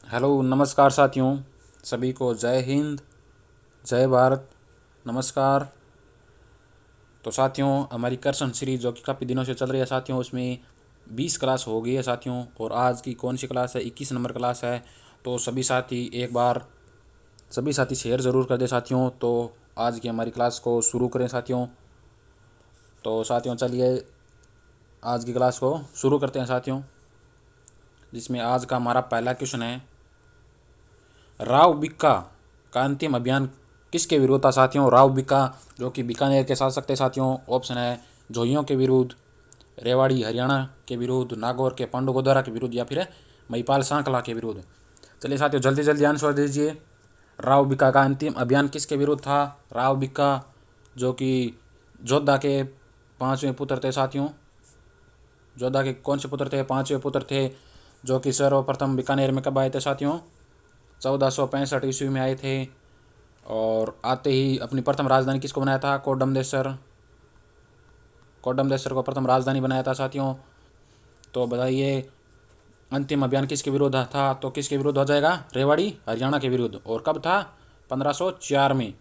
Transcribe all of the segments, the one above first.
Hello नमस्कार साथियों। सभी को जय हिंद, जय भारत, नमस्कार। तो साथियों, हमारी कर्षण सीरीज जो कि काफ़ी दिनों से चल रही है साथियों, उसमें 20 क्लास हो गई है साथियों। और आज की कौन सी क्लास है? 21 नंबर क्लास है। तो सभी साथी एक बार सभी साथी शेयर ज़रूर कर दे साथियों। तो आज की हमारी क्लास को शुरू करें साथियों। तो साथियों चलिए आज की क्लास को शुरू करते हैं साथियों, जिसमें आज का हमारा पहला क्वेश्चन है, राव बिक्का का अंतिम अभियान किसके विरुद्ध था साथियों? राव बिक्का जो कि बीकानेर के शासक थे साथियों। ऑप्शन है जोहियों के विरुद्ध, रेवाड़ी हरियाणा के विरुद्ध, नागौर के पांडु गोदारा के विरुद्ध, या फिर महिपाल सांकला के विरुद्ध। चलिए साथियों जल्दी जल्दी आंसर दीजिए। राव बिक्का का अंतिम अभियान किसके विरुद्ध था? राव बिक्का जो कि जोधा के पांचवें पुत्र थे साथियों। जोधा के कौन से पुत्र थे? पांचवें पुत्र थे, जो कि सर्वप्रथम बीकानेर में कब आए थे साथियों? 1465 ईस्वी में आए थे। और आते ही अपनी प्रथम राजधानी किसको बनाया था? कोडमदेसर। कोडमदेसर को प्रथम राजधानी बनाया था साथियों। तो बताइए अंतिम अभियान किसके विरुद्ध था? तो किसके विरुद्ध हो जाएगा? रेवाड़ी हरियाणा के विरुद्ध। और कब था? 1504 में।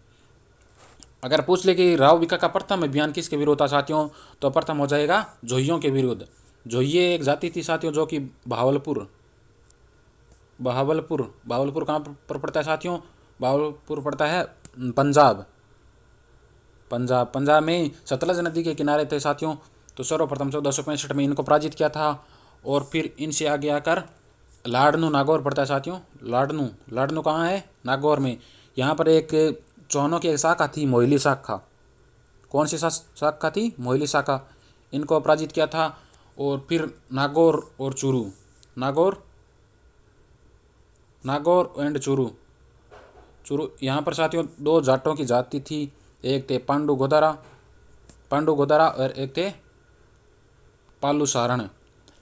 अगर पूछ ले कि राव बिक्का का प्रथम अभियान किसके विरुद्ध था साथियों, तो प्रथम हो जाएगा जोहियों के विरुद्ध। जोहिए एक जाति थी साथियों, जो कि भावलपुर बहावलपुर बावलपुर कहाँ पर पड़ता है साथियों? बावलपुर पड़ता है पंजाब। पंजाब में सतलज नदी के किनारे थे साथियों। तो सर्वप्रथम 1465 में इनको पराजित किया था। और फिर इनसे आगे आकर लाडनू नागौर पड़ता है साथियों। लाडनू कहाँ है? नागौर में। यहाँ पर एक चौहानों की एक शाखा थी, मोहिली शाखा। कौन सी शाखा थी? मोहिली शाखा। इनको पराजित किया था। और फिर नागौर और चूरू, नागौर नागौर एंड चूरू चूरू यहाँ पर साथियों दो जाटों की जाति थी। एक थे पांडु गोदारा और एक थे पालू सारण।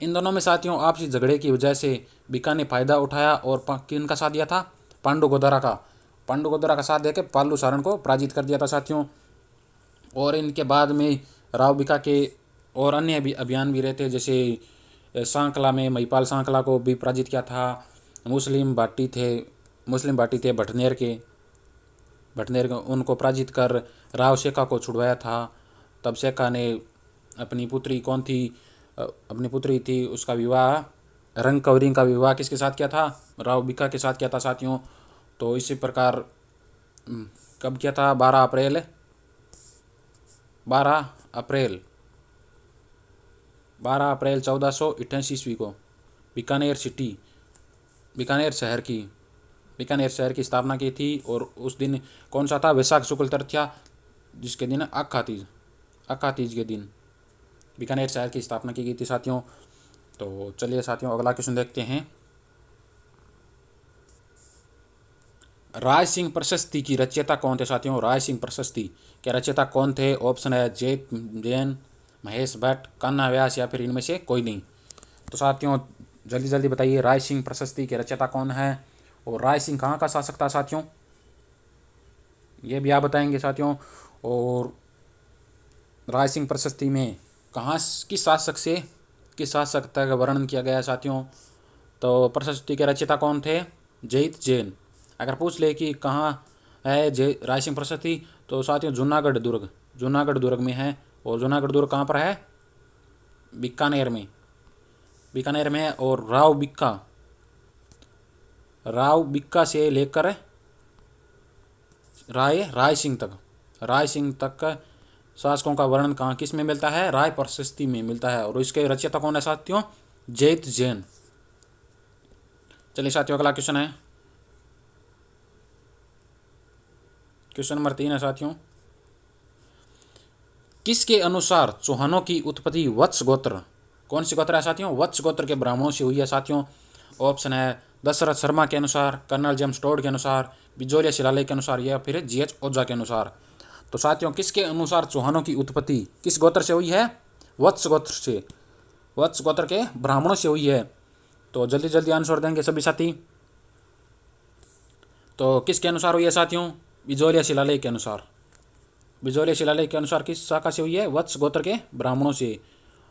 इन दोनों में साथियों आपसी झगड़े की वजह से बीका ने फायदा उठाया और किन का साथ दिया था? पांडु गोदारा का साथ देकर पालू सारण को पराजित कर दिया था साथियों। और इनके बाद में राव बिका के और अन्य भी अभियान भी रहते, जैसे सांकला में महिपाल सांकला को भी पराजित किया था। मुस्लिम भाटी थे भटनेर उनको पराजित कर राव शेखा को छुड़वाया था। तब शेखा ने अपनी पुत्री कौन थी? अपनी पुत्री थी, उसका विवाह रंग कवरिंग का विवाह किसके साथ किया था? राव बिका के साथ किया था साथियों। तो इसी प्रकार कब किया था? 12 अप्रैल 1488 ईस्वी को बीकानेर शहर की स्थापना की थी। और उस दिन कौन सा था? वैशाख शुक्ल तृतीया, जिसके दिन अक्खा तीज के दिन बीकानेर शहर की स्थापना की गई थी साथियों। तो चलिए साथियों अगला क्वेश्चन देखते हैं। राय सिंह प्रशस्ति की रचयिता कौन थे साथियों? राय सिंह प्रशस्ति के रचयिता कौन थे? ऑप्शन है जेत जैन, महेश भट्ट, कान्हा व्यास, या फिर इनमें से कोई नहीं। तो साथियों जल्दी जल्दी बताइए राय सिंह प्रशस्ति के रचयिता कौन है? और राय सिंह कहाँ का शासक था साथियों, ये भी आप बताएंगे साथियों। और राय सिंह प्रशस्ति में कहाँ किस शासक का वर्णन किया गया है साथियों? तो प्रशस्ति के रचयिता कौन थे? जैत जैन। अगर पूछ ले कि कहाँ है राय सिंह प्रशस्ति, तो साथियों जूनागढ़ दुर्ग में है। और जूनागढ़ दुर्ग कहाँ पर है? बीकानेर में है। और राव बिक्का से लेकर राय सिंह तक का शासकों का वर्णन कहाँ किस में मिलता है? राय प्रशस्ति में मिलता है। और इसके रचयिता कौन है साथियों? जैत जैन। चलिए साथियों अगला क्वेश्चन है, क्वेश्चन नंबर 3 है साथियों। किसके अनुसार चौहानों की उत्पत्ति वत्स गोत्र, कौन सी गोत्र है साथियों? वत्स गोत्र के ब्राह्मणों से हुई है साथियों। ऑप्शन है दशरथ शर्मा के अनुसार, कर्नल जेम्स टोड के अनुसार, बिजोलिया शिलालेख के अनुसार, या फिर जीएच ओझा के अनुसार। तो साथियों किसके अनुसार चौहानों की उत्पत्ति किस गोत्र से हुई है? वत्स गोत्र के ब्राह्मणों से हुई है। तो जल्दी जल्दी आंसर देंगे सभी साथी। तो किसके अनुसार हुई है साथियों? बिजोलिया शिलालेख के अनुसार किस शाखा से हुई है? वत्स गोत्र के ब्राह्मणों से।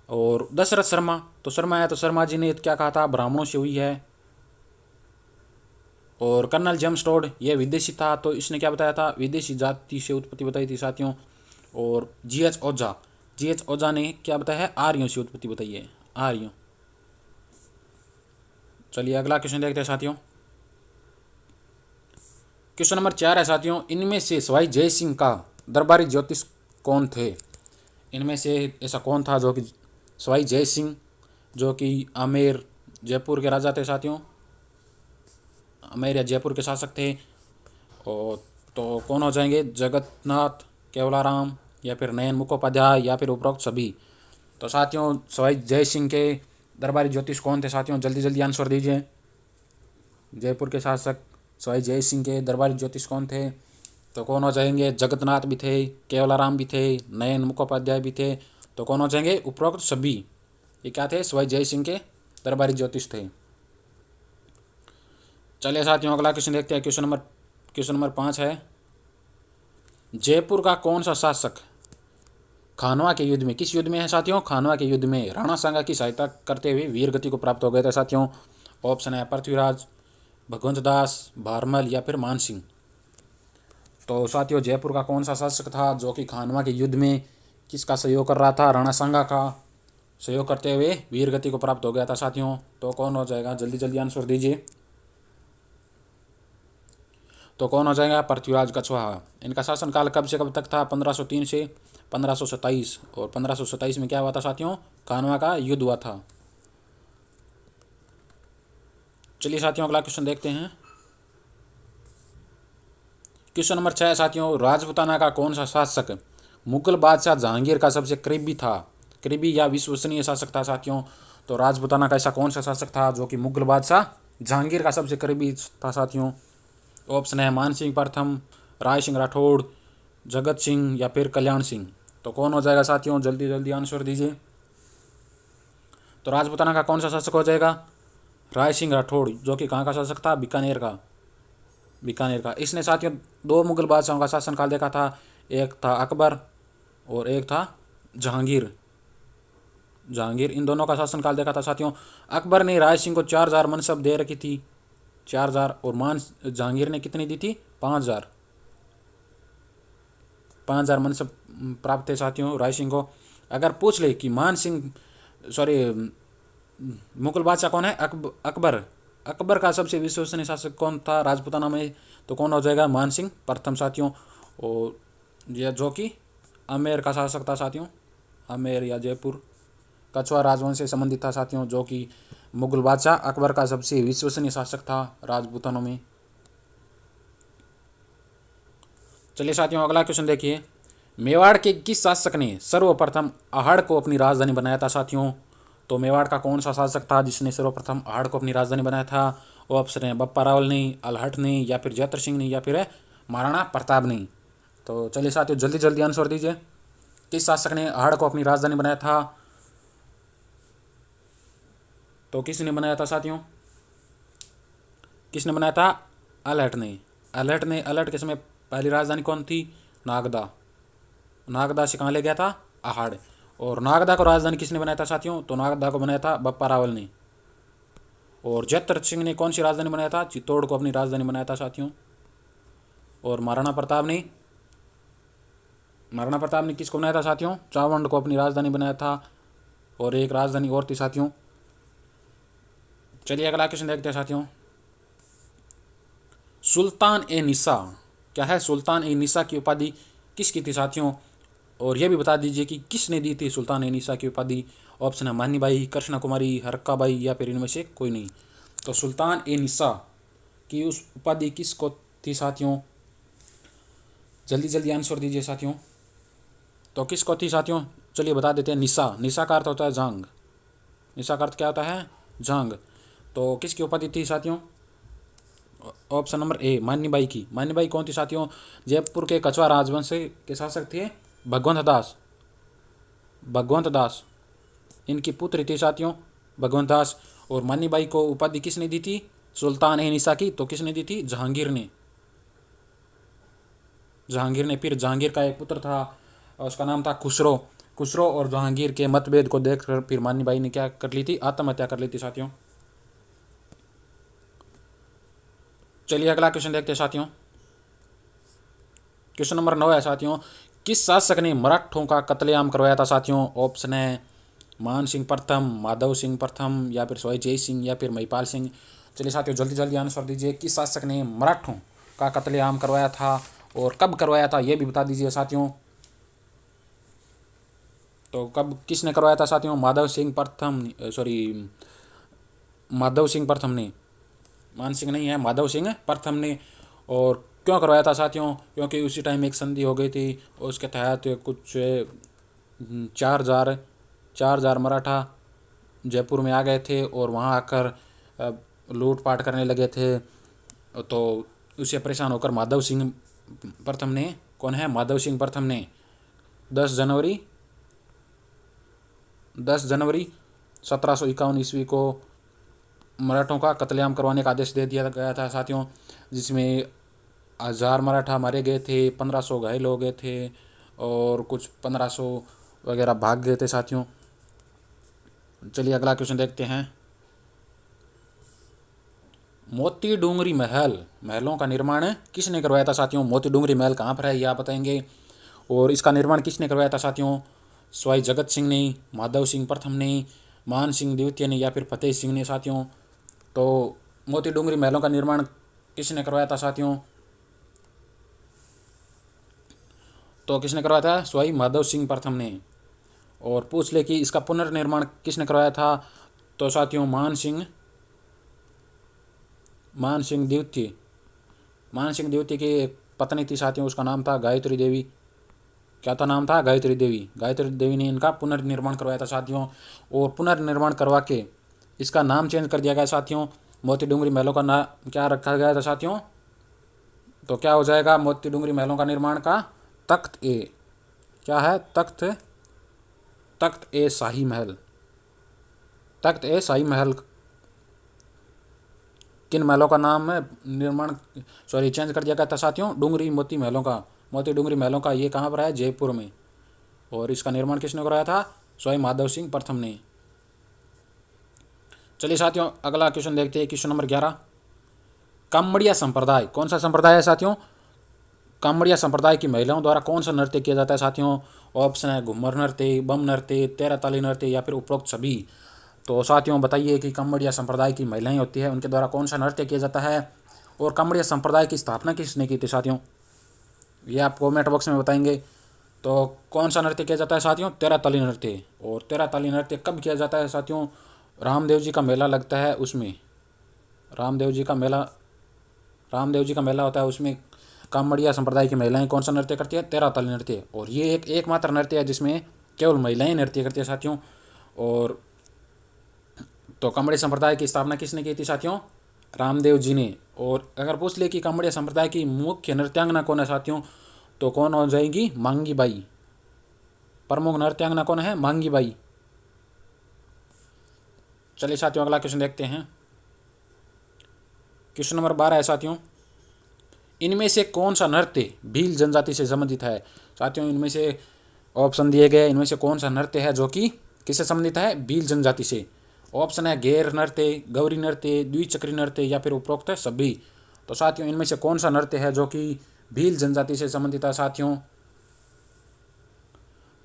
और दशरथ शर्मा, तो शर्मा है तो शर्मा जी ने क्या कहा था? ब्राह्मणों से हुई है। और कर्नल जेम्स टोड ये विदेशी था, तो इसने क्या बताया था, विदेशी जाति से उत्पत्ति बताई थी साथियों। और जी एच ओझा ने क्या बताया है, आर्यों से उत्पत्ति बताई है, आर्यों। चलिए अगला क्वेश्चन देखते हैं साथियों। क्वेश्चन नंबर 4 है साथियों, इनमें से सवाई जय सिंह का दरबारी ज्योतिष कौन थे? इनमें से ऐसा कौन था जो कि सवाई जय सिंह, जो कि आमेर जयपुर के राजा थे साथियों, आमेर या जयपुर के शासक थे। और तो कौन हो जाएंगे, जगन्नाथ केवलाराम या फिर नयन मुखोपाध्याय या फिर उपरोक्त सभी। तो साथियों सवाई जय सिंह के दरबारी ज्योतिष कौन थे साथियों, जल्दी जल्दी आंसर दीजिए। जयपुर के शासक सवाई जय सिंह के दरबारी ज्योतिष कौन थे? तो कौन हो जाएंगे, जगन्नाथ भी थे, केवलाराम भी थे, नयन मुखोपाध्याय भी थे। तो कौन हो जाएंगे, उपरोक्त सभी। ये क्या थे, सवाई जय सिंह के दरबारी ज्योतिष थे। चलिए साथियों अगला क्वेश्चन देखते हैं। क्वेश्चन नंबर 5 है, जयपुर का कौन सा शासक खानवा के युद्ध में, किस युद्ध में है साथियों, खानवा के युद्ध में राणा सांगा की सहायता करते हुए वीर गति को प्राप्त हो गए थे साथियों? ऑप्शन है पृथ्वीराज, भगवंत दास, भारमल या फिर मान सिंह। तो साथियों जयपुर का कौन सा शासक था जो कि खानवा के युद्ध में किसका सहयोग कर रहा था, राणा सांगा का सहयोग करते हुए वीर गति को प्राप्त हो गया था साथियों? तो कौन हो जाएगा, जल्दी जल्दी आंसर दीजिए। तो कौन हो जाएगा, पृथ्वीराज कछवाहा। इनका शासनकाल कब से कब तक था, 1503 से 1527। और 1527 में क्या हुआ था साथियों, खानवा का युद्ध हुआ था। चलिए साथियों अगला क्वेश्चन देखते हैं। क्वेश्चन नंबर 6 साथियों, राजपूताना का कौन सा शासक मुगल बादशाह जहांगीर का सबसे करीबी था, करीबी या विश्वसनीय शासक था साथियों? तो राजपूताना का ऐसा कौन सा शासक था जो कि मुगल बादशाह जहांगीर का सबसे करीबी था साथियों? ऑप्शन है मान सिंह प्रथम, राय सिंह राठौड़, जगत सिंह या फिर कल्याण सिंह। तो कौन हो जाएगा साथियों, जल्दी जल्दी आंसर दीजिए। तो राजपूताना का कौन सा शासक हो जाएगा, राय सिंह राठौड़, जो कि कहाँ का शासक था, बीकानेर का, बीकानेर का। इसने साथियों दो मुगल बादशाहों का शासनकाल देखा था, एक था अकबर और एक था जहांगीर। जहांगीर, इन दोनों का शासनकाल देखा था साथियों। अकबर ने राय सिंह को 4000 मनसब दे रखी थी, 4000, और जहांगीर ने कितनी दी थी, 5000 मनसब प्राप्त थे साथियों राय सिंह को। अगर पूछ ले कि मुगल बादशाह कौन है, अकबर, अकबर का सबसे विश्वसनीय शासक कौन था राजपूताना में? तो कौन हो जाएगा, मान सिंह प्रथम साथियों। और यह जो कि आमेर का शासक था साथियों, आमेर या जयपुर कछवा राजवंश से संबंधित था साथियों, जो कि मुगल बादशाह अकबर का सबसे विश्वसनीय शासक था राजपूतानों में। चलिए साथियों अगला क्वेश्चन देखिए, मेवाड़ के किस शासक ने सर्वप्रथम अहाड़ को अपनी राजधानी बनाया था साथियों? तो मेवाड़ का कौन सा शासक था जिसने सर्वप्रथम अहाड़ को अपनी राजधानी बनाया था? ऑप्शन है बप्पा रावल ने, अल्हट ने या फिर जयत्र सिंह ने या फिर महाराणा प्रताप ने। तो चलिए साथियों जल्दी जल्दी आंसर दीजिए, किस शासक ने अहाड़ को अपनी राजधानी बनाया था? तो किसने बनाया था साथियों, किसने बनाया था? अल्हट ने। अल्हट के समय पहली राजधानी कौन थी, नागदा। नागदा से कहाँ ले गया था, अहाड़। और नागदा को राजधानी किसने बनाया था साथियों? तो नागदा को बनाया था बप्पा रावल ने। और जयत्र सिंह ने कौन सी राजधानी बनाया था, चित्तौड़ को अपनी राजधानी बनाया था साथियों। और महाराणा प्रताप ने किसको बनाया था साथियों, चावंड को अपनी राजधानी बनाया था। और एक राजधानी और थी साथियों। चलिए अगला क्वेश्चन देखते हैं साथियों, सुल्तान ए निसा क्या है, सुल्तान ए निसा की उपाधि किसकी थी साथियों? और यह भी बता दीजिए कि किसने दी थी सुल्तान ए निसा की उपाधि। ऑप्शन है मानी बाई, कृष्णा कुमारी, हरक्का बाई या फिर इनमें से कोई नहीं। तो सुल्तान ए निसा की उस उपाधि किसको थी साथियों, जल्दी जल्दी आंसर दीजिए साथियों। तो किसको थी साथियों, चलिए बता देते हैं, निसा। निसा का अर्थ होता है जंग, निसा का अर्थ क्या होता है, जंग। तो किसकी उपाधि थी साथियों? ऑप्शन नंबर ए मानी बाई की। मानी बाई कौन थी साथियों, जयपुर के कछवा राजवंश के शासक थे भगवंत दास, इनकी पुत्री थी साथियों भगवंत दास। और मानी बाई को उपाधि किसने दी थी, सुल्तान ए निसा की, तो किसने दी थी, जहांगीर ने। फिर जहांगीर का एक पुत्र था, उसका नाम था खुसरो और जहांगीर के मतभेद को देखकर फिर मानी बाई ने क्या कर ली थी, आत्महत्या कर ली थी साथियों। चलिए अगला क्वेश्चन देखते हैं साथियों। क्वेश्चन नंबर 9 है साथियों, किस शासक ने मराठों का कत्लेआम करवाया था साथियों? ऑप्शन है मान सिंह प्रथम, माधव सिंह प्रथम, या फिर सवाई जय सिंह, या फिर महिपाल सिंह। चलिए साथियों जल्दी जल्दी आंसर दीजिए, किस शासक ने मराठों का कत्लेआम करवाया था और कब करवाया था ये भी बता दीजिए साथियों। तो कब किसने करवाया था साथियों? माधव सिंह प्रथम, सॉरी माधव सिंह प्रथम ने, मान सिंह नहीं है, माधव सिंह प्रथम ने। और क्यों करवाया था साथियों? क्योंकि उसी टाइम एक संधि हो गई थी और उसके तहत कुछ 4,000 मराठा जयपुर में आ गए थे और वहाँ आकर लूटपाट करने लगे थे। तो उससे परेशान होकर माधव सिंह प्रथम ने, कौन है? माधव सिंह प्रथम ने 10 जनवरी 1751 ईस्वी को मराठों का कत्लेआम करवाने का आदेश दे दिया गया था साथियों, जिसमें 1000 मराठा मारे गए थे, 1500 घायल हो गए थे और कुछ 1500 वगैरह भाग गए थे साथियों। चलिए अगला क्वेश्चन देखते हैं। मोती डूंगरी महलों का निर्माण किसने करवाया था साथियों? मोती डूंगरी महल कहाँ पर है ये आप बताएंगे। और इसका निर्माण किसने करवाया था साथियों? सवाई जगत सिंह ने, माधव सिंह प्रथम ने, मान सिंह द्वितीय ने, या फिर फतेह सिंह ने साथियों। तो मोती डूंगरी महलों का निर्माण किसने करवाया था साथियों? तो किसने करवाया था? सवाई माधव सिंह प्रथम ने। और पूछ ले कि इसका पुनर्निर्माण किसने करवाया था? तो साथियों मान सिंह द्वितीय की एक पत्नी थी साथियों, उसका नाम था गायत्री देवी। क्या था नाम था? गायत्री देवी ने इनका पुनर्निर्माण करवाया था साथियों। और पुनर्निर्माण करवा के इसका नाम चेंज कर दिया गया साथियों। मोती डूंगरी महलों का नाम क्या रखा गया था साथियों? तो क्या हो जाएगा मोती डूंगरी महलों का निर्माण का? तख्त ए। क्या है? तख्त ए शाही महल। तख्त ए शाही महल किन महलों का नाम है निर्माण, सॉरी चेंज कर दिया गया था साथियों? मोती डूंगरी महलों का ये कहाँ पर है? जयपुर में। और इसका निर्माण किसने कराया था? स्वयं माधव सिंह प्रथम ने। चलिए साथियों अगला क्वेश्चन देखते हैं। क्वेश्चन नंबर 11, कामड़िया संप्रदाय कौन सा संप्रदाय है साथियों? कामड़िया संप्रदाय की महिलाओं द्वारा कौन सा नृत्य किया जाता है साथियों? ऑप्शन है घूमर नृत्य, बम नृत्य, तेरह ताली नृत्य, या फिर उपरोक्त सभी। तो साथियों बताइए कि कामड़िया संप्रदाय की महिलाएं होती है उनके द्वारा कौन सा नृत्य किया जाता है और कामड़िया संप्रदाय की स्थापना किसने की थी साथियों? ये आप कमेंट बॉक्स में बताएंगे। तो कौन सा नृत्य किया जाता है साथियों? तेरह ताली नृत्य। और तेरह ताली नृत्य कब किया जाता है साथियों? रामदेव जी का मेला लगता है उसमें, रामदेव जी का मेला होता है उसमें कामड़िया संप्रदाय की महिलाएं कौन सा नृत्य करती है? तेरह ताली नृत्य। और ये एकमात्र नृत्य है जिसमें केवल महिलाएं नृत्य करती है साथियों। और तो कामड़िया संप्रदाय की स्थापना किसने की थी साथियों? रामदेव जी ने। और अगर पूछ ले कि कामड़िया संप्रदाय की मुख्य नृत्यांगना कौन है साथियों, तो कौन हो जाएगी? मांगी बाई। प्रमुख नृत्यांगना कौन है? मांगी बाई। चलिए साथियों अगला क्वेश्चन देखते हैं। क्वेश्चन नंबर 12 है साथियों, इनमें से कौन सा नृत्य भील जनजाति से संबंधित है साथियों? इनमें से ऑप्शन दिए गए, इनमें से कौन सा नृत्य है जो कि किससे संबंधित है? भील जनजाति से। ऑप्शन है गैर नृत्य, गौरी नृत्य, द्विचक्री नृत्य, या फिर उपरोक्त सभी। तो साथियों इनमें से कौन सा नृत्य है जो कि भील जनजाति से संबंधित है साथियों?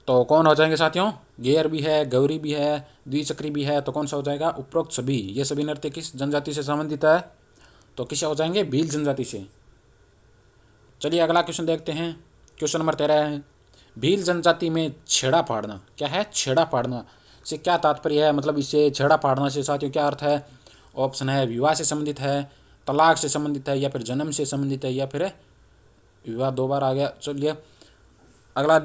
तो कौन हो जाएंगे साथियों? गैर भी है, गौरी भी है, द्विचक्री भी है। तो कौन सा हो जाएगा? उपरोक्त सभी। ये सभी नृत्य किस जनजाति से संबंधित है? तो किससे हो जाएंगे? भील जनजाति से। चलिए अगला क्वेश्चन देखते हैं। क्वेश्चन नंबर 13 है, भील जनजाति में छेड़ा फाड़ना, क्या है? छेड़ा फाड़ना से क्या तात्पर्य है? मतलब इससे छेड़ा फाड़ना से साथियों क्या अर्थ है? ऑप्शन है विवाह से संबंधित है, तलाक से संबंधित है, या फिर जन्म से संबंधित है, या फिर विवाह दो बार आ गया। चलिए अगला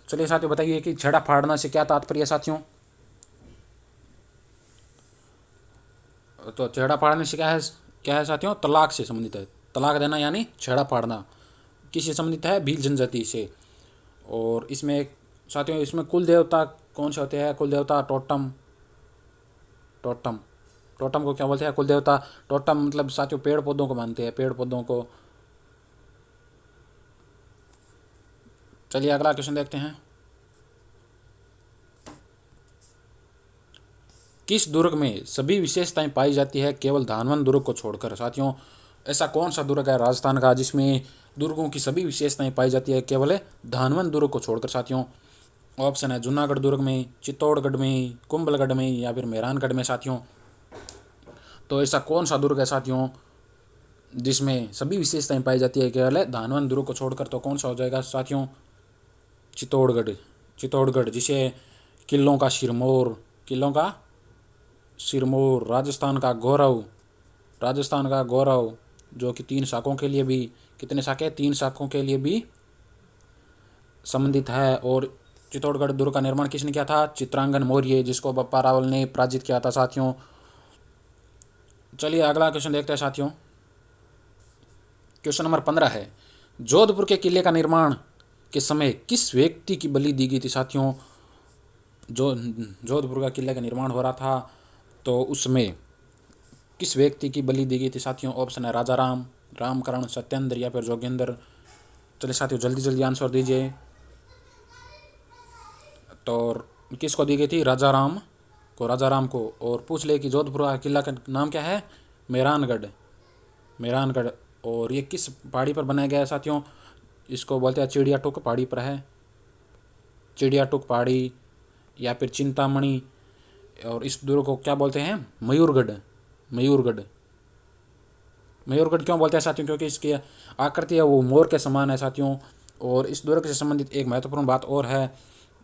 चलिए साथियों बताइए कि छेड़ा फाड़ना से क्या तात्पर्य है साथियों? तो छेड़ा फाड़ने से क्या है साथियों? तलाक से संबंधित है। तलाक देना यानी छेड़ा फाड़ना किससे संबंधित है? भील जनजाति से। और इसमें साथियों इसमें कुल देवता कौन से होते हैं? कुल देवता टोटम को क्या बोलते हैं? कुल देवता। टोटम मतलब साथियों पेड़ पौधों को मानते हैं, पेड़ पौधों को। चलिए अगला क्वेश्चन देखते हैं। किस दुर्ग में सभी विशेषताएं पाई जाती है केवल धानवन दुर्ग को छोड़कर साथियों? ऐसा कौन सा दुर्ग है राजस्थान का जिसमें दुर्गों की सभी विशेषताएं पाई जाती है केवल धानवन दुर्ग को छोड़कर साथियों? ऑप्शन है जूनागढ़ दुर्ग में, चित्तौड़गढ़ में, कुंभलगढ़ में या फिर मेहरानगढ़ में साथियों। तो ऐसा कौन सा दुर्ग है साथियों जिसमें सभी विशेषताएं पाई जाती है केवल धानवन दुर्ग को छोड़कर? तो कौन सा हो जाएगा साथियों? चित्तौड़गढ़। चित्तौड़गढ़ जिसे किलों का सिरमौर, किलों का सिरमौर, राजस्थान का गौरव, राजस्थान का गौरव, जो कि 3 शाखों के लिए भी, कितने शाखे, 3 शाखों के लिए भी संबंधित है। और चित्तौड़गढ़ दुर्ग का निर्माण किसने किया था? चित्रांगन मौर्य, जिसको बप्पा रावल ने पराजित किया था साथियों। चलिए अगला क्वेश्चन देखते हैं साथियों। क्वेश्चन नंबर 15 है, जोधपुर के किले का निर्माण के समय किस व्यक्ति की बलि दी गई थी साथियों? जो जोधपुर का किले का निर्माण हो रहा था तो उसमें किस व्यक्ति की बलि दी गई थी साथियों? ऑप्शन है राजा राम, रामकरण, सत्येंद्र या फिर जोगेंद्र। चलिए साथियों जल्दी जल्दी आंसर दीजिए। तो किसको दी गई थी? राजा राम को, राजा राम को। और पूछ ले कि जोधपुर का किला का नाम क्या है? मेहरानगढ़, मेहरानगढ़। और ये किस पहाड़ी पर बनाया गया है साथियों? इसको बोलते हैं चिड़िया टुक पहाड़ी पर है, चिड़िया टुक पहाड़ी या फिर चिंतामणि। और इस दुर्ग को क्या बोलते हैं? मयूरगढ़, मयूरगढ़। मयूरगढ़ क्यों बोलते हैं साथियों? क्योंकि इसकी आकृति है वो मोर के समान है साथियों। और इस दुर्ग से संबंधित एक महत्वपूर्ण बात और है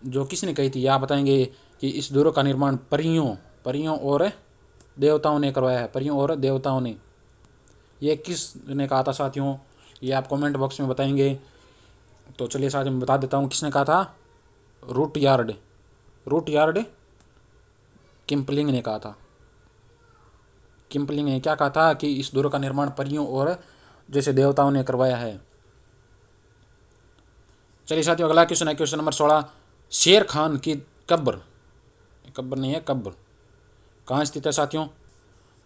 जो किसने कही थी, या बताएंगे कि इस दुर्ग का निर्माण परियों, परियों और देवताओं ने करवाया है, परियों और देवताओं ने। ये किसने कहा था साथियों? ये आप कमेंट बॉक्स में बताएंगे। तो चलिए साथियों मैं बता देता हूँ किसने कहा था। रूट यार्ड, रूट यार्ड किम्पलिंग ने कहा था। किम्पलिंग ने क्या कहा था कि इस दुर्ग का निर्माण परियों और जैसे देवताओं ने करवाया है। चलिए साथियों अगला क्वेश्चन है क्वेश्चन नंबर 16, शेर खान की कब्र, कब्र नहीं है कब्र, कहाँ स्थित है साथियों?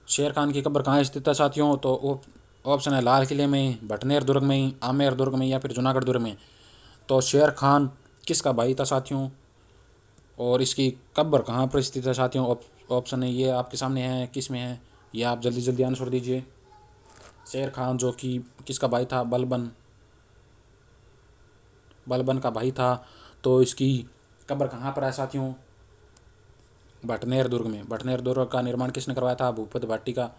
शेर खान की कब्र कहाँ स्थित है साथियों? तो ऑप्शन है लाल किले में, भटनेर दुर्ग में, आमेर दुर्ग में या फिर जूनागढ़ दुर्ग में। तो शेर खान किसका भाई था साथियों? और इसकी कब्र कहाँ पर स्थित है साथियों? ऑप्शन है ये आपके सामने है, किस में है ये आप जल्दी जल्दी आंसर दीजिए। शेर खान जो कि किसका भाई था? बलबन, बलबन का भाई था। तो इसकी कब्र कहाँ पर है साथियों? भटनेर दुर्ग में। भटनेर दुर्ग का निर्माण किसने करवाया था? भूपत भाटी का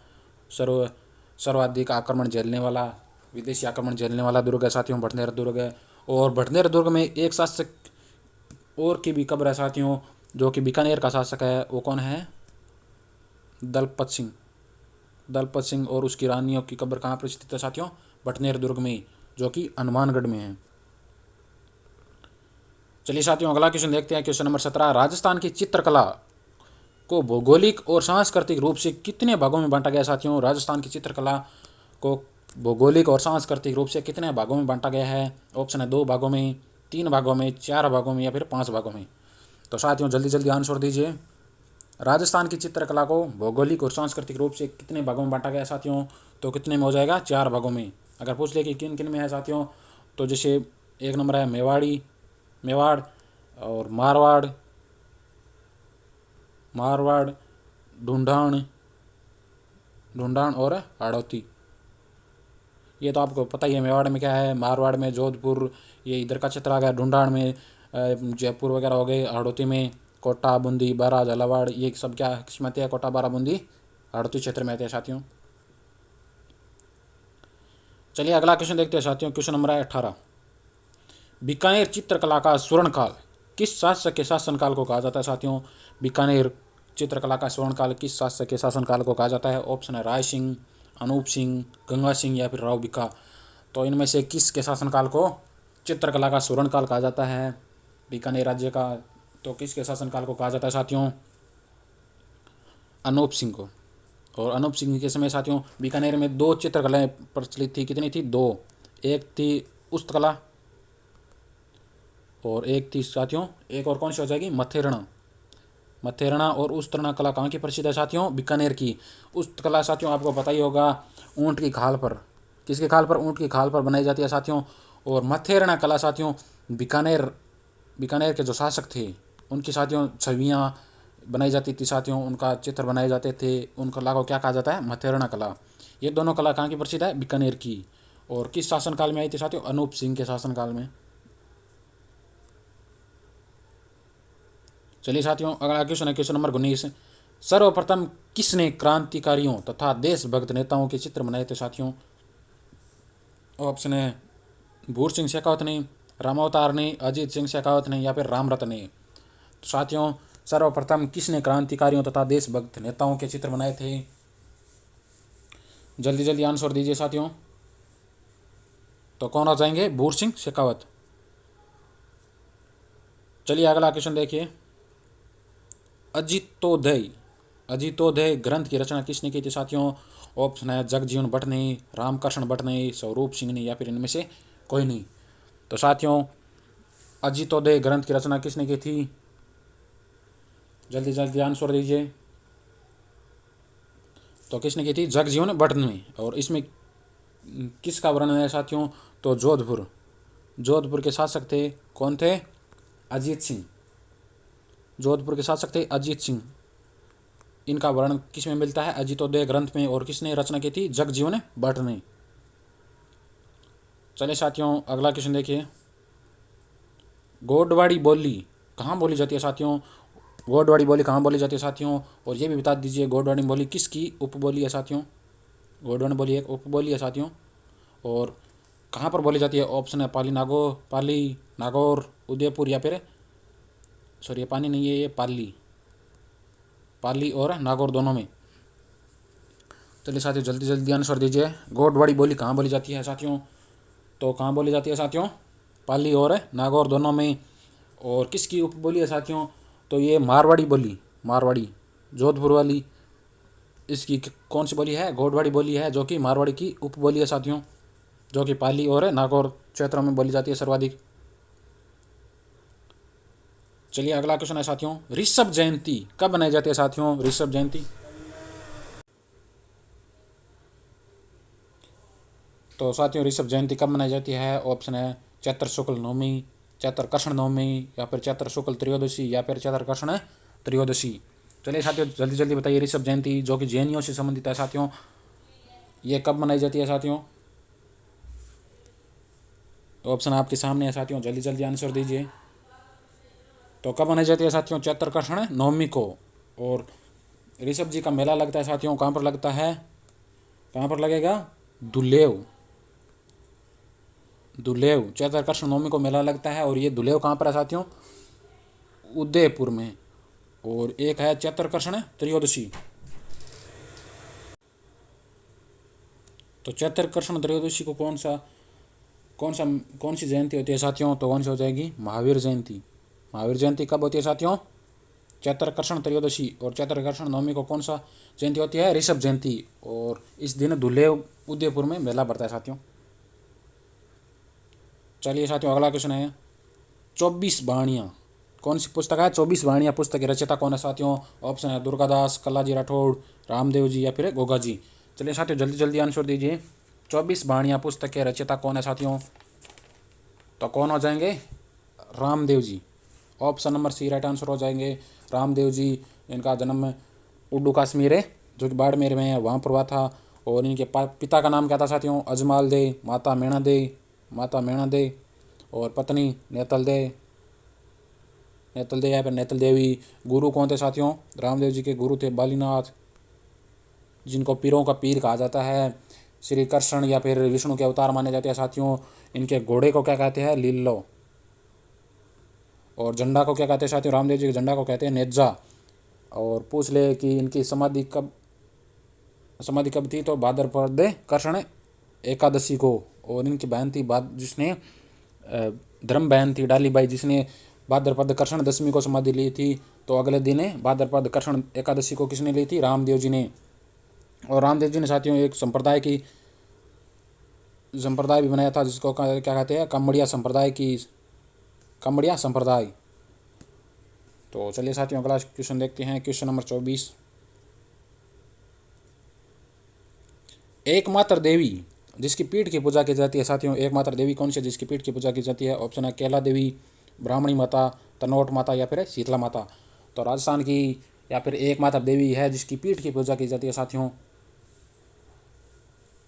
सर्वाधिक आक्रमण झेलने वाला, विदेशी आक्रमण झेलने वाला दुर्ग है साथियों भटनेर दुर्ग है। और भटनेर दुर्ग में एक शासक और की भी कब्र है साथियों जो कि बीकानेर का शासक है। वो कौन है? दलपत सिंह, दलपत सिंह। और उसकी रानियों की कब्र कहाँ पर स्थित है साथियों? भटनेर दुर्ग में, जो कि हनुमानगढ़ में है। चलिए साथियों अगला क्वेश्चन देखते हैं क्वेश्चन नंबर 17, राजस्थान की चित्रकला को भौगोलिक और सांस्कृतिक रूप से कितने भागों में बांटा गया साथियों? राजस्थान की चित्रकला को भौगोलिक और सांस्कृतिक रूप से कितने भागों में बांटा गया है? ऑप्शन है 2 भागों में, 3 भागों में, 4 भागों में या फिर 5 भागों में। तो साथियों जल्दी जल्दी आंसर दीजिए। राजस्थान की चित्रकला को भौगोलिक और सांस्कृतिक रूप से कितने भागों में बांटा गया साथियों? तो कितने में हो जाएगा? 4 भागों में। अगर पूछ ले कि किन किन में है साथियों, तो जैसे 1 नंबर है मेवाड़ी, मेवाड़, और मारवाड़, मारवाड़, ढूंढान, ढूंढान और हाड़ौती। ये तो आपको पता ही है। मेवाड़ में क्या है? मारवाड़ में जोधपुर, ये इधर का क्षेत्र आ गया। ढूंढान में जयपुर वगैरह हो गए। हाड़ौती में कोटा, बूंदी, बारा, झालावाड़, ये सब क्या किस में आते हैं? कोटा, बारा, बूंदी, हाड़ौती क्षेत्र में आते हैं साथियों। चलिए अगला क्वेश्चन देखते हैं साथियों। क्वेश्चन नंबर है 18, बीकानेर चित्रकला का स्वर्णकाल किस शासक के शासनकाल को कहा जाता है साथियों? बीकानेर चित्रकला का स्वर्णकाल किस शासक के शासनकाल को कहा जाता है? ऑप्शन है राय सिंह, अनूप सिंह, गंगा सिंह या फिर राव भिखा। तो इनमें से किस के शासनकाल को चित्रकला का स्वर्णकाल कहा जाता है बीकानेर राज्य का? तो किसके शासनकाल को कहा जाता है साथियों? अनूप सिंह को। और अनूप सिंह के समय साथियों बीकानेर में 2 चित्रकलाएं प्रचलित थी। कितनी थी? 2। एक थी उस्तकला और एक थी साथियों, एक और कौन सी हो जाएगी? मथेरणा। मथेरणा और उस्तरणा कला कहाँ की प्रसिद्ध है साथियों? बीकानेर की। उस्तकला साथियों आपको पता ही होगा, ऊँट की खाल पर, किसके खाल पर? ऊँट की खाल पर बनाई जाती है साथियों। और मथेरणा कला साथियों बीकानेर, बीकानेर के जो शासक थे उनकी साथियों छवियाँ बनाई जाती थी साथियों, उनका चित्र बनाए जाते थे। उन कला को क्या कहा जाता है? मथेरणा कला। ये दोनों कला कहाँ की प्रसिद्ध है? बीकानेर की। और किस शासनकाल में आई थी साथियों? अनूप सिंह के शासनकाल में। चलिए साथियों, अगला क्वेश्चन है क्वेश्चन नंबर 19। सर्वप्रथम किसने क्रांतिकारियों तथा देशभक्त नेताओं के चित्र बनाए थे साथियों? ऑप्शन है भूर सिंह शेखावत ने, रामावतार ने, अजीत सिंह शेखावत ने या फिर रामरत ने। तो साथियों, सर्वप्रथम किसने क्रांतिकारियों तथा देशभक्त नेताओं के चित्र बनाए थे? जल्दी जल्दी आंसर दीजिए साथियों। तो कौन आ जाएंगे? भूर सिंह शेखावत। चलिए अगला क्वेश्चन देखिए। अजितोदय ग्रंथ की रचना किसने की थी साथियों? ऑप्शन है जगजीवन भट्ट ने, रामकृष्ण भट्ट ने, स्वरूप सिंह ने या फिर इनमें से कोई नहीं। तो साथियों, अजितोदय ग्रंथ की रचना किसने की थी? जल्दी जल्दी आंसर दीजिए। तो किसने की थी? जगजीवन भट्ट ने। और इसमें किसका वर्णन है साथियों? तो जोधपुर के शासक थे। कौन थे? अजीत सिंह। जोधपुर के शासक थे अजीत सिंह। इनका वर्णन किस में मिलता है? अजितोदय ग्रंथ में। और किसने रचना की थी? जगजीवन भट्ट ने। चलिए साथियों, अगला क्वेश्चन देखिए। गोडवाड़ी बोली कहाँ बोली जाती है साथियों? गोडवाड़ी बोली कहाँ बोली जाती है साथियों? और ये भी बता दीजिए गोडवाड़ी बोली किसकी उपबोली है साथियों? गोडवाड़ी बोली एक उपबोली है साथियों। और कहाँ पर बोली जाती है? ऑप्शन है पाली नागौर, उदयपुर या फिर सॉरी, ये पानी नहीं है, ये पाली और नागौर दोनों में। चलिए साथियों, जल्दी जल्दी आंसर दीजिए। गोडवाड़ी बोली कहाँ बोली जाती है साथियों? तो कहाँ बोली जाती है साथियों? पाली और नागौर दोनों में। और किसकी उपबोली है साथियों? तो ये मारवाड़ी जोधपुर वाली, इसकी कौन सी बोली है? गोडवाड़ी बोली है, जो कि मारवाड़ी की उपबोली है साथियों, जो कि पाली और नागौर क्षेत्रों में बोली जाती है सर्वाधिक। चलिए अगला क्वेश्चन है साथियों। ऋषभ जयंती कब मनाई जाती है साथियों? ऋषभ जयंती। तो साथियों, ऋषभ जयंती कब मनाई जाती है? ऑप्शन है चैत्र शुक्ल नवमी, चैत्र कृष्ण नवमी या फिर चैत्र शुक्ल त्रयोदशी या फिर चैत्र कृष्ण त्रयोदशी। चलिए साथियों, जल्दी जल्दी बताइए। ऋषभ जयंती जो कि जैनियों से संबंधित है साथियों, ये कब मनाई जाती है साथियों? ऑप्शन आपके सामने है साथियों, जल्दी जल्दी आंसर दीजिए। तो कब मनाई जाती है साथियों? चैत्र कृष्ण नवमी को। और ऋषभ जी का मेला लगता है साथियों, कहाँ पर लगता है? कहाँ पर लगेगा? दुलेव चैत्र कृष्ण नवमी को मेला लगता है। और ये दुलेव कहाँ पर है साथियों? उदयपुर में। और एक है चैत्र कृष्ण त्रयोदशी। तो चैत्र कृष्ण त्रयोदशी को कौन सी जयंती होती है साथियों? तो कौन सी हो जाएगी? महावीर जयंती। महावीर जयंती कब होती है साथियों? चैत्र कृष्ण त्रयोदशी। और चैत्र कृष्ण नवमी को कौन सा जयंती होती है? ऋषभ जयंती। और इस दिन दुलेव उदयपुर में मेला पड़ता है साथियों। चलिए साथियों, अगला क्वेश्चन है 24 वाणियाँ कौन सी पुस्तक है? 24 वाणियाँ पुस्तक के रचयिता कौन है साथियों? ऑप्शन है दुर्गादास, कलाजी राठौड़, रामदेव जी या फिर गोगा जी। चलिए साथियों, जल्दी जल्दी आंसर दीजिए। 24 वाणियाँ पुस्तक के रचयिता कौन है साथियों? तो कौन हो जाएंगे? Ramdev ji. Option number C right answer हो जाएंगे। रामदेव जी। इनका जन्म उड्डू कश्मीर है, जो कि बाड़मेर में है, वहाँ पर हुआ था। और इनके पिता का नाम क्या था साथियों? अजमाल दे, माता मेणा दे और पत्नी नेतल दे या फिर नेतल देवी। गुरु कौन थे साथियों? रामदेव जी के गुरु थे बालीनाथ, जिनको पीरों का पीर कहा जाता है। श्री कृष्ण या फिर विष्णु के अवतार माने जाते हैं साथियों। इनके घोड़े को क्या कहते हैं? लीलो। और झंडा को क्या कहते हैं साथियों? रामदेव जी के झंडा को कहते हैं नेजा। और पूछ ले कि इनकी समाधि कब थी? तो भाद्रपद कृष्ण एकादशी को। और इनकी बहन थी जिसने धर्म बहन थी डालीबाई, जिसने भाद्रपद कृष्ण दशमी को समाधि ली थी। तो अगले दिन भाद्रपद कृष्ण एकादशी को किसने ली थी? रामदेव जी ने। और रामदेव जी ने साथियों एक संप्रदाय भी बनाया था, जिसको क्या कहते हैं? कमड़िया संप्रदाय। तो चलिए साथियों, अगला क्वेश्चन देखते हैं। Question number 24। एकमात्र देवी जिसकी पीठ की पूजा की जाती है साथियों, एकमात्र देवी कौन सी है जिसकी पीठ की पूजा की जाती है? ऑप्शन है कैला देवी, ब्राह्मणी माता, तनोट माता या फिर शीतला माता। तो राजस्थान की या फिर एकमात्र देवी है जिसकी पीठ की पूजा की जाती है साथियों।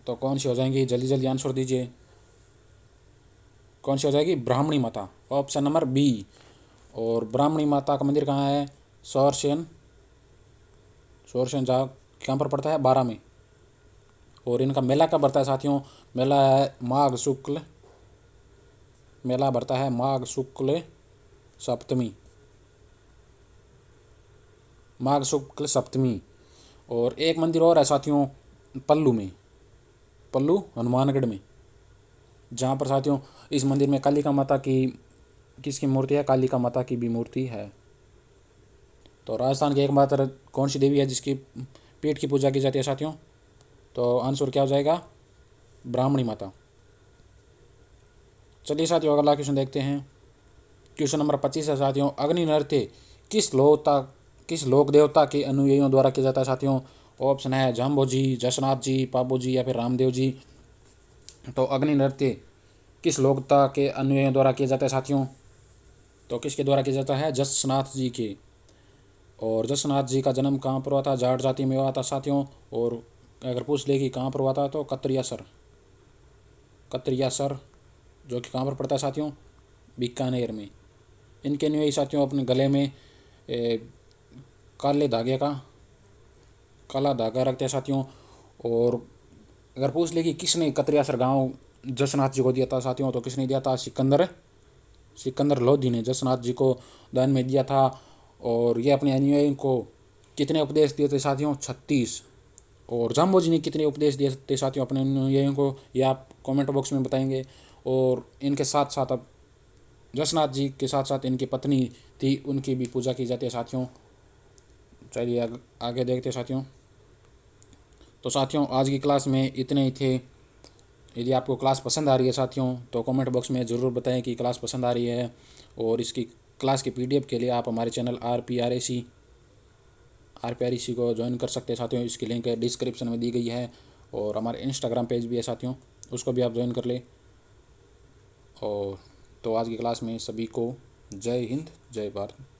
तो कौन सी हो जाएंगी, जल्दी जल्दी आंसर दीजिए। कौन सी हो जाएगी, ब्राह्मणी माता, ऑप्शन नंबर बी। और ब्राह्मणी माता का मंदिर कहाँ है, शोरसेन, शोरसेन जहाँ कहाँ पर पड़ता है, 12 में। और इनका मेला कब बढ़ता है साथियों, मेला है माघ शुक्ल, मेला बढ़ता है माघ शुक्ल सप्तमी, माघ शुक्ल सप्तमी। और एक मंदिर और है साथियों पल्लू में, पल्लू हनुमानगढ़ में, जहाँ पर साथियों इस मंदिर में कालिका माता की, किसकी मूर्ति है, कालिका माता की भी मूर्ति है। तो राजस्थान की एकमात्र कौन सी देवी है जिसकी पेट की पूजा की जाती है साथियों, तो आंसर क्या हो जाएगा, ब्राह्मणी माता। चलिए साथियों अगला क्वेश्चन देखते हैं। क्वेश्चन नंबर 25 है साथियों, अग्नि नृत्य किस लोक देवता के अनुयायियों द्वारा किया जाता है साथियों। ऑप्शन है जाम्बो जी, जसनाथ जी, पाबू जी या फिर रामदेव जी। तो अग्नि नृत्य किस लोकता के अनुयायियों द्वारा किया जाता है साथियों, तो किसके द्वारा किया जाता है, जसनाथ जी के। और जसनाथ जी का जन्म कहाँ पर हुआ था, जाट जाति में हुआ था साथियों। और अगर पूछ ले कि कहाँ पर हुआ था, तो कतरियासर, कतरियासर जो कि कहाँ पर पड़ता है साथियों, बीकानेर में। इनके अनुयायी साथियों अपने गले में काले धागे का, काला धागा रखते हैं साथियों। और अगर पूछ ले कि किसने कतरियासर गांव जसनाथ जी को दिया था साथियों, तो किसने दिया था, सिकंदर, सिकंदर लोधी ने जसनाथ जी को दान में दिया था। और ये अपने अनुयायियों को कितने उपदेश दिए थे साथियों, 36। और जाम्बो जी ने कितने उपदेश दिए थे साथियों अपने अनुयायियों को, ये आप कमेंट बॉक्स में बताएंगे। और इनके साथ साथ अब जसनाथ जी के साथ साथ इनकी पत्नी थी, उनकी भी पूजा की जाती है साथियों। चलिए आगे देखते हैं साथियों। तो साथियों आज की क्लास में इतने ही थे। यदि आपको क्लास पसंद आ रही है साथियों, तो कमेंट बॉक्स में ज़रूर बताएं कि क्लास पसंद आ रही है। और इसकी क्लास की PDF के लिए आप हमारे चैनल RPRAC को ज्वाइन कर सकते हैं साथियों। इसकी लिंक डिस्क्रिप्शन में दी गई है। और हमारे इंस्टाग्राम पेज भी है साथियों, उसको भी आप ज्वाइन कर लें। और तो आज की क्लास में सभी को जय हिंद, जय भारत।